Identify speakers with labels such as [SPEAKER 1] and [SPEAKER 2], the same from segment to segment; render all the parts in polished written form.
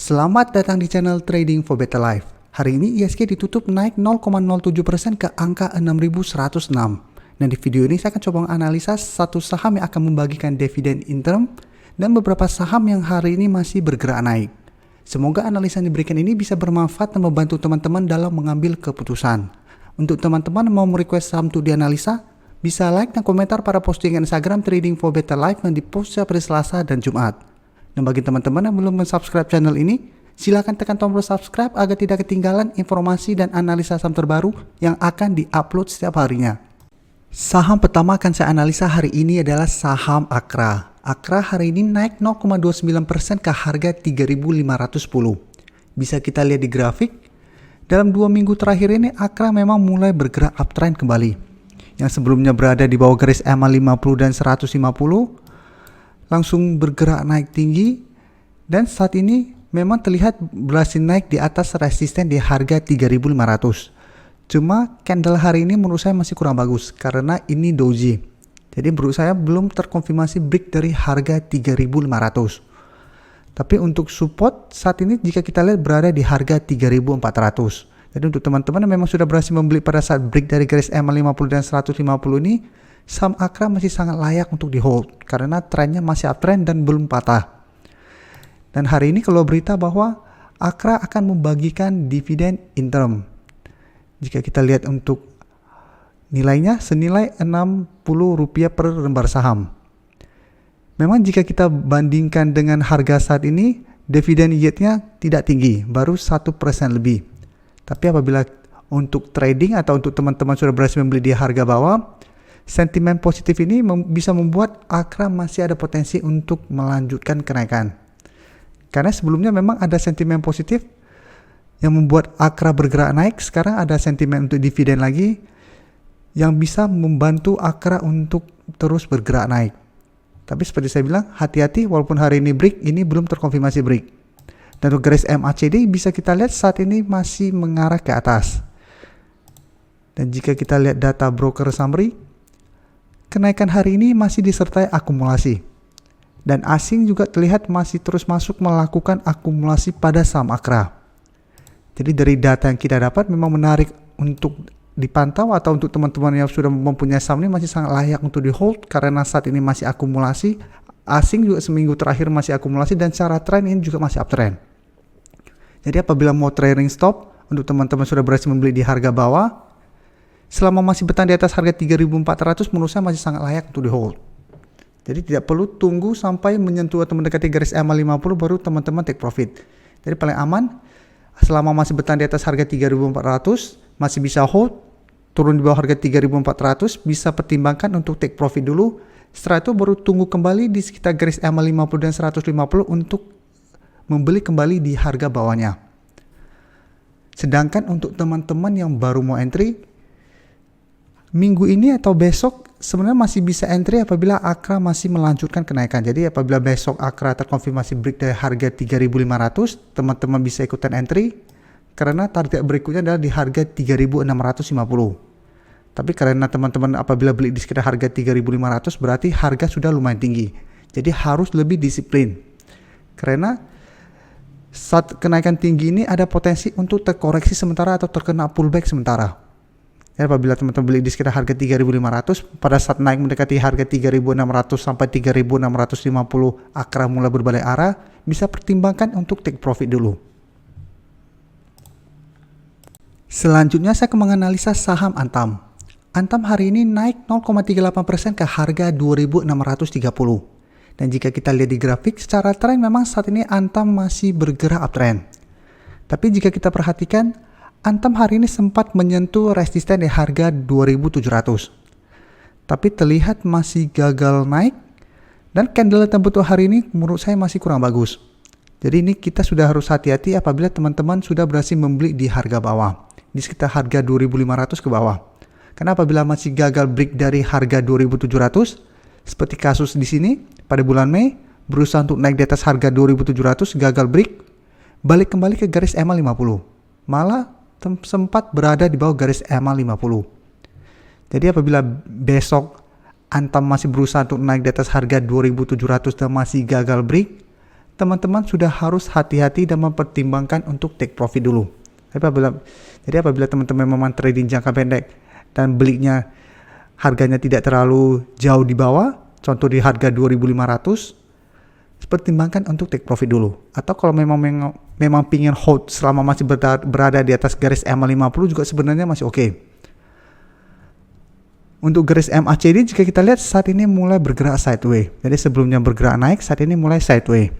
[SPEAKER 1] Selamat datang di channel Trading for Better Life. Hari ini ISG ditutup naik 0,07% ke angka 6.106. Dan di video ini saya akan coba menganalisa satu saham yang akan membagikan dividen interim dan beberapa saham yang hari ini masih bergerak naik. Semoga analisa yang diberikan ini bisa bermanfaat dan membantu teman-teman dalam mengambil keputusan. Untuk teman-teman yang mau merequest saham untuk dianalisa, bisa like dan komentar pada postingan Instagram Trading for Better Life yang dipost setiap hari Selasa dan Jumat. Dan bagi teman-teman yang belum subscribe channel ini, silakan tekan tombol subscribe agar tidak ketinggalan informasi dan analisa saham terbaru yang akan diupload setiap harinya. Saham pertama akan saya analisa hari ini adalah saham Akra. Akra hari ini naik 0,29% ke harga 3.510. Bisa kita lihat di grafik, dalam 2 minggu terakhir ini Akra memang mulai bergerak uptrend kembali. Yang sebelumnya berada di bawah garis EMA 50 dan 150, langsung bergerak naik tinggi dan saat ini memang terlihat berhasil naik di atas resisten di harga 3.500. Cuma candle hari ini menurut saya masih kurang bagus karena ini doji. Jadi menurut saya belum terkonfirmasi break dari harga 3.500. Tapi untuk support saat ini jika kita lihat berada di harga 3.400. Jadi untuk teman-teman yang memang sudah berhasil membeli pada saat break dari garis EMA 50 dan 150 ini, saham Akra masih sangat layak untuk di hold karena trennya masih uptrend dan belum patah. Dan hari ini kalau berita bahwa Akra akan membagikan dividen interim. Jika kita lihat untuk nilainya senilai Rp60 per lembar saham. Memang jika kita bandingkan dengan harga saat ini, dividen yieldnya tidak tinggi, baru 1% lebih. Tapi apabila untuk trading atau untuk teman-teman sudah berhasil membeli di harga bawah, sentimen positif ini bisa membuat Akra masih ada potensi untuk melanjutkan kenaikan. Karena sebelumnya memang ada sentimen positif yang membuat Akra bergerak naik, sekarang ada sentimen untuk dividen lagi yang bisa membantu Akra untuk terus bergerak naik. Tapi seperti saya bilang, hati-hati walaupun hari ini break, ini belum terkonfirmasi break. Dan untuk garis MACD bisa kita lihat saat ini masih mengarah ke atas. Dan jika kita lihat data broker summary, kenaikan hari ini masih disertai akumulasi. Dan asing juga terlihat masih terus masuk melakukan akumulasi pada saham Akra. Jadi dari data yang kita dapat memang menarik untuk dipantau atau untuk teman-teman yang sudah mempunyai saham ini masih sangat layak untuk di hold karena saat ini masih akumulasi. Asing juga seminggu terakhir masih akumulasi dan secara tren ini juga masih uptrend. Jadi apabila mau trailing stop untuk teman-teman sudah berhasil membeli di harga bawah, selama masih bertahan di atas harga 3.400 menurut saya masih sangat layak untuk di hold. Jadi tidak perlu tunggu sampai menyentuh atau mendekati garis EMA 50 baru teman-teman take profit. Jadi paling aman selama masih bertahan di atas harga 3.400 masih bisa hold, turun di bawah harga 3.400 bisa pertimbangkan untuk take profit dulu. Setelah itu baru tunggu kembali di sekitar garis EMA 50 dan 150 untuk membeli kembali di harga bawahnya. Sedangkan untuk teman-teman yang baru mau entry, minggu ini atau besok sebenarnya masih bisa entry apabila Akra masih melanjutkan kenaikan. Jadi apabila besok Akra terkonfirmasi break dari harga 3.500, teman-teman bisa ikutan entry karena target berikutnya adalah di harga 3.650. Tapi karena teman-teman apabila beli di sekitar harga 3.500 berarti harga sudah lumayan tinggi. Jadi harus lebih disiplin. Karena saat kenaikan tinggi ini ada potensi untuk terkoreksi sementara atau terkena pullback sementara. Ya, apabila teman-teman beli di sekitar harga 3.500, pada saat naik mendekati harga 3.600 sampai 3.650 Akra mulai berbalik arah, bisa pertimbangkan untuk take profit dulu. Selanjutnya saya akan menganalisa saham Antam. Antam hari ini naik 0,38% ke harga 2.630. Dan jika kita lihat di grafik, secara tren memang saat ini Antam masih bergerak uptrend. Tapi jika kita perhatikan, Antam hari ini sempat menyentuh resisten di harga 2.700. Tapi terlihat masih gagal naik dan candle terbentuk hari ini menurut saya masih kurang bagus. Jadi ini kita sudah harus hati-hati apabila teman-teman sudah berhasil membeli di harga bawah. Di sekitar harga 2.500 ke bawah. Karena apabila masih gagal break dari harga 2.700, seperti kasus di sini pada bulan Mei, berusaha untuk naik di atas harga 2.700, gagal break, balik kembali ke garis EMA 50. Malah sempat berada di bawah garis EMA 50. Jadi apabila besok Antam masih berusaha untuk naik di atas harga 2.700 dan masih gagal break, teman-teman sudah harus hati-hati dan mempertimbangkan untuk take profit dulu. Jadi apabila teman-teman memang trading jangka pendek dan belinya harganya tidak terlalu jauh di bawah, contoh di harga 2.500, pertimbangkan untuk take profit dulu. Atau kalau memang pingin hold selama masih berada di atas garis MA50 juga sebenarnya masih oke. Untuk garis MACD jika kita lihat saat ini mulai bergerak sideways. Jadi sebelumnya bergerak naik, saat ini mulai sideways.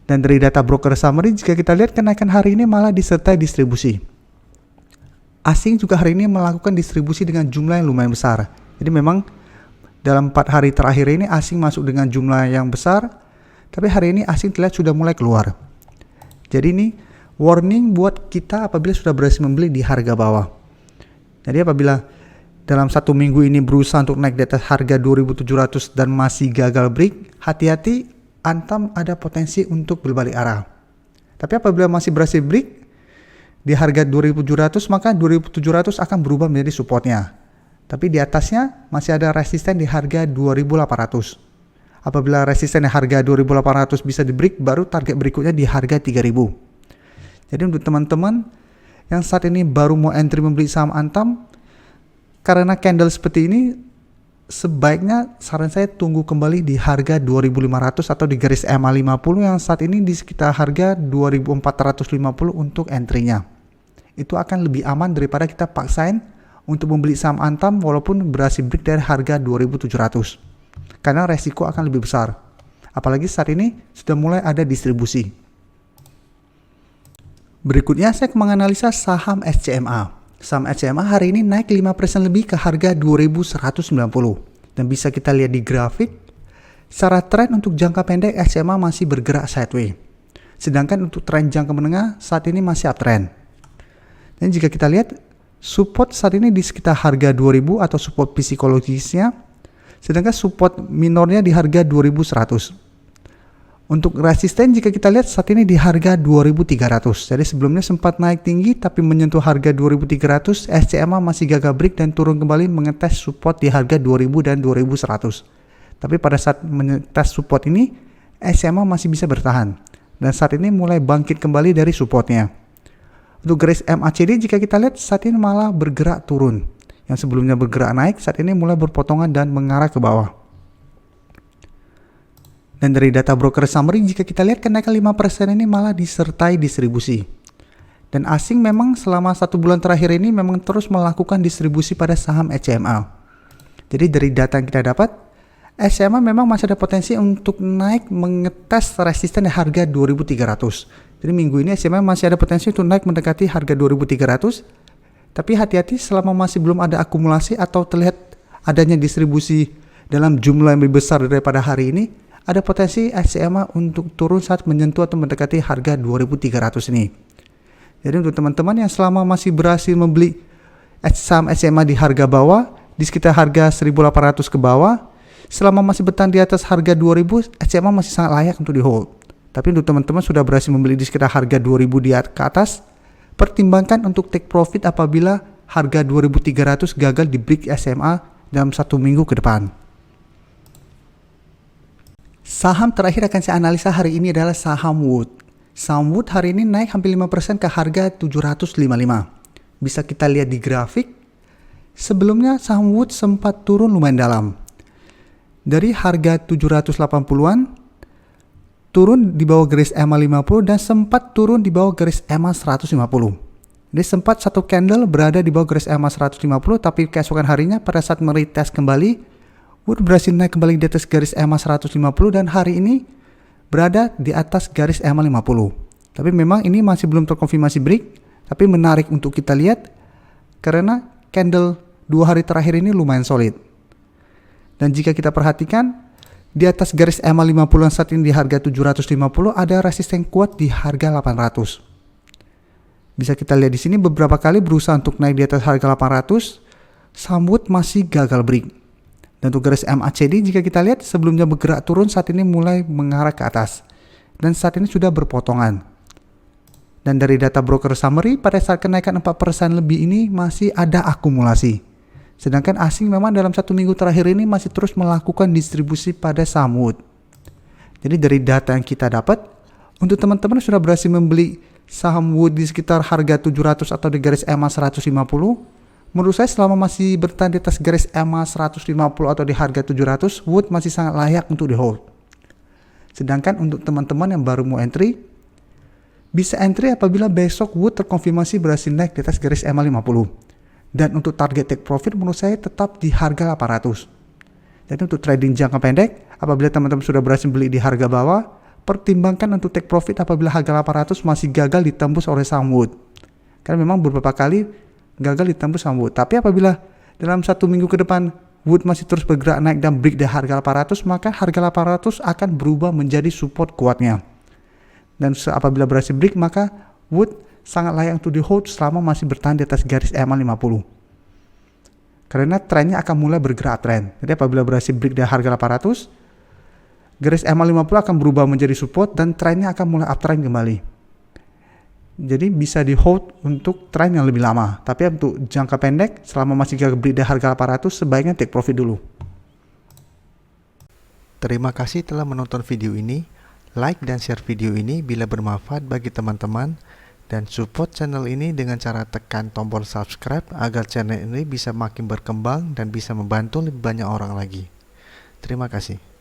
[SPEAKER 1] Dan dari data broker summary jika kita lihat kenaikan hari ini malah disertai distribusi. Asing juga hari ini melakukan distribusi dengan jumlah yang lumayan besar. Jadi memang dalam 4 hari terakhir ini asing masuk dengan jumlah yang besar, tapi hari ini asing terlihat sudah mulai keluar. Jadi ini warning buat kita apabila sudah berhasil membeli di harga bawah. Jadi apabila dalam 1 minggu ini berusaha untuk naik di atas harga 2.700 dan masih gagal break, hati-hati, antam ada potensi untuk berbalik arah. Tapi apabila masih berhasil break di harga 2.700, maka 2.700 akan berubah menjadi supportnya. Tapi di atasnya masih ada resisten di harga 2.800. Apabila resisten di harga 2.800 bisa di break, baru target berikutnya di harga 3.000. Jadi untuk teman-teman yang saat ini baru mau entry membeli saham antam, karena candle seperti ini, sebaiknya saran saya tunggu kembali di harga 2.500 atau di garis MA50 yang saat ini di sekitar harga 2.450 untuk entry-nya. Itu akan lebih aman daripada kita paksain untuk membeli saham antam walaupun berhasil break dari harga 2.700. Karena resiko akan lebih besar. Apalagi saat ini sudah mulai ada distribusi. Berikutnya saya menganalisa saham SCMA. Saham SCMA hari ini naik 5% lebih ke harga 2.190. Dan bisa kita lihat di grafik, secara tren untuk jangka pendek SCMA masih bergerak sideways. Sedangkan untuk tren jangka menengah saat ini masih uptrend. Dan jika kita lihat, support saat ini di sekitar harga 2.000 atau support psikologisnya, sedangkan support minornya di harga 2.100. Untuk resisten jika kita lihat saat ini di harga 2.300. Jadi sebelumnya sempat naik tinggi tapi menyentuh harga 2.300, SCMA masih gagal break dan turun kembali mengetes support di harga 2.000 dan 2.100. Tapi pada saat mengetes support ini, SCMA masih bisa bertahan. Dan saat ini mulai bangkit kembali dari supportnya. Untuk garis MACD jika kita lihat saat ini malah bergerak turun. Yang sebelumnya bergerak naik, saat ini mulai berpotongan dan mengarah ke bawah. Dan dari data broker summary jika kita lihat kenaikan 5% ini malah disertai distribusi. Dan asing memang selama 1 bulan terakhir ini memang terus melakukan distribusi pada saham SCMA. Jadi dari data yang kita dapat, SCMA memang masih ada potensi untuk naik mengetes resisten di harga 2.300. Jadi minggu ini SCMA masih ada potensi untuk naik mendekati harga 2.300. Tapi hati-hati selama masih belum ada akumulasi atau terlihat adanya distribusi dalam jumlah yang lebih besar daripada hari ini, ada potensi SCMA untuk turun saat menyentuh atau mendekati harga 2.300 ini. Jadi untuk teman-teman yang selama masih berhasil membeli saham SCMA di harga bawah, di sekitar harga 1.800 ke bawah, selama masih bertahan di atas harga 2.000, SCMA masih sangat layak untuk di hold. Tapi untuk teman-teman sudah berhasil membeli di sekitar harga 2.000 ke atas, pertimbangkan untuk take profit apabila harga 2.300 gagal di break SCMA dalam 1 minggu ke depan. Saham terakhir akan saya analisa hari ini adalah saham Wood. Saham Wood hari ini naik hampir 5% ke harga 755. Bisa kita lihat di grafik. Sebelumnya saham Wood sempat turun lumayan dalam. Dari harga 780-an, turun di bawah garis MA50 dan sempat turun di bawah garis MA150. Jadi sempat satu candle berada di bawah garis MA150, tapi keesokan harinya pada saat meretest kembali, Wood berhasil naik kembali di atas garis MA150 dan hari ini berada di atas garis MA50. Tapi memang ini masih belum terkonfirmasi break, tapi menarik untuk kita lihat karena candle 2 hari terakhir ini lumayan solid. Dan jika kita perhatikan di atas garis MA50 yang saat ini di harga 750 ada resisten kuat di harga 800. Bisa kita lihat di sini beberapa kali berusaha untuk naik di atas harga 800, saham Wood masih gagal break. Dan untuk garis MACD jika kita lihat sebelumnya bergerak turun saat ini mulai mengarah ke atas. Dan saat ini sudah berpotongan. Dan dari data broker summary pada saat kenaikan 4% lebih ini masih ada akumulasi. Sedangkan asing memang dalam 1 minggu terakhir ini masih terus melakukan distribusi pada saham Wood. Jadi dari data yang kita dapat, Untuk teman-teman yang sudah berhasil membeli saham Wood di sekitar harga 700 atau di garis EMA 150, menurut saya selama masih bertahan di atas garis EMA 150 atau di harga 700, Wood masih sangat layak untuk di hold. Sedangkan untuk teman-teman yang baru mau entry, bisa entry apabila besok Wood terkonfirmasi berhasil naik di atas garis EMA 50. Dan untuk target take profit menurut saya tetap di harga 800. Jadi untuk trading jangka pendek, apabila teman-teman sudah berhasil beli di harga bawah, pertimbangkan untuk take profit apabila harga 800 masih gagal ditembus oleh saham Wood. Karena memang beberapa kali gagal ditembus saham Wood. Tapi apabila dalam 1 minggu ke depan Wood masih terus bergerak naik dan break di harga 800, maka harga 800 akan berubah menjadi support kuatnya. Dan apabila berhasil break, maka Wood sangat layak untuk di hold selama masih bertahan di atas garis EMA 50. Karena trennya akan mulai bergerak trend. Jadi apabila berhasil break di harga 800, garis EMA 50 akan berubah menjadi support dan trennya akan mulai uptrend kembali. Jadi bisa di hold untuk tren yang lebih lama. Tapi untuk jangka pendek, selama masih gagal beli di harga 800, sebaiknya take profit dulu.
[SPEAKER 2] Terima kasih telah menonton video ini. Like dan share video ini bila bermanfaat bagi teman-teman. Dan support channel ini dengan cara tekan tombol subscribe agar channel ini bisa makin berkembang dan bisa membantu lebih banyak orang lagi. Terima kasih.